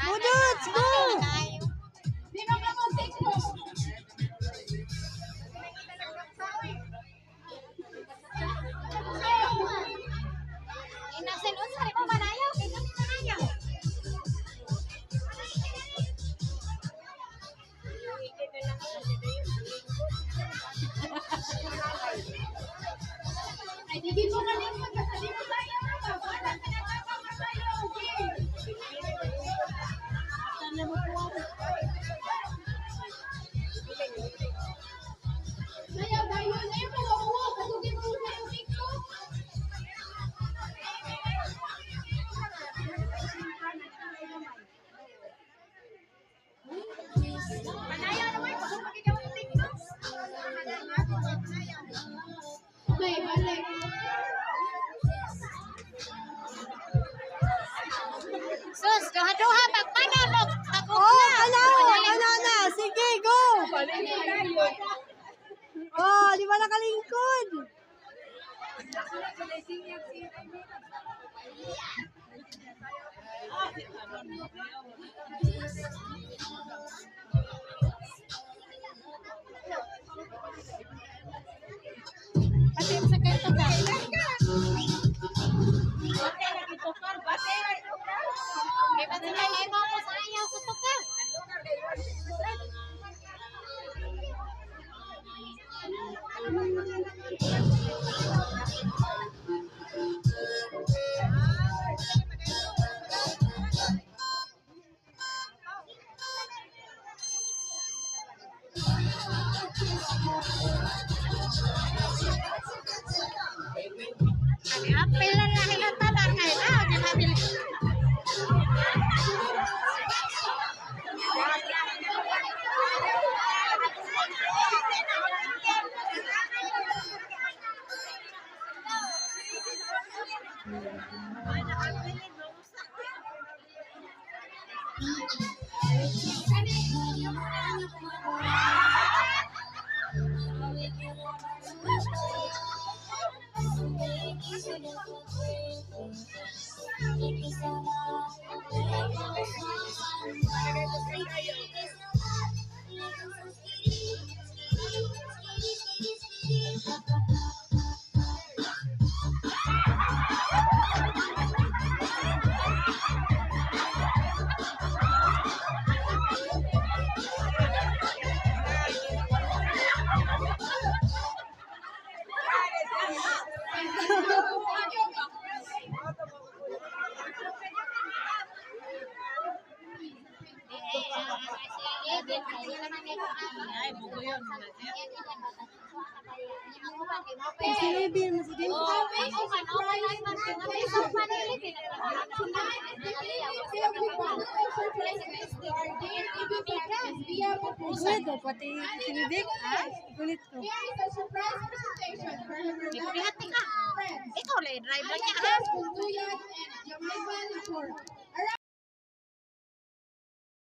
Budots, go! Sus, duha-duha magpana mo. Oh, ano na. Sige, go. Oh, di ba nakalingkod? Pati sa kayo to ka. May pati na may mga sa ayaw sa tukar. Apel lang na hinatanan ngayon. Di namin. Silipin mo si Jim. Kulit ko, pati sinidik. Kulit ko. Ikaw lang driver niya ha.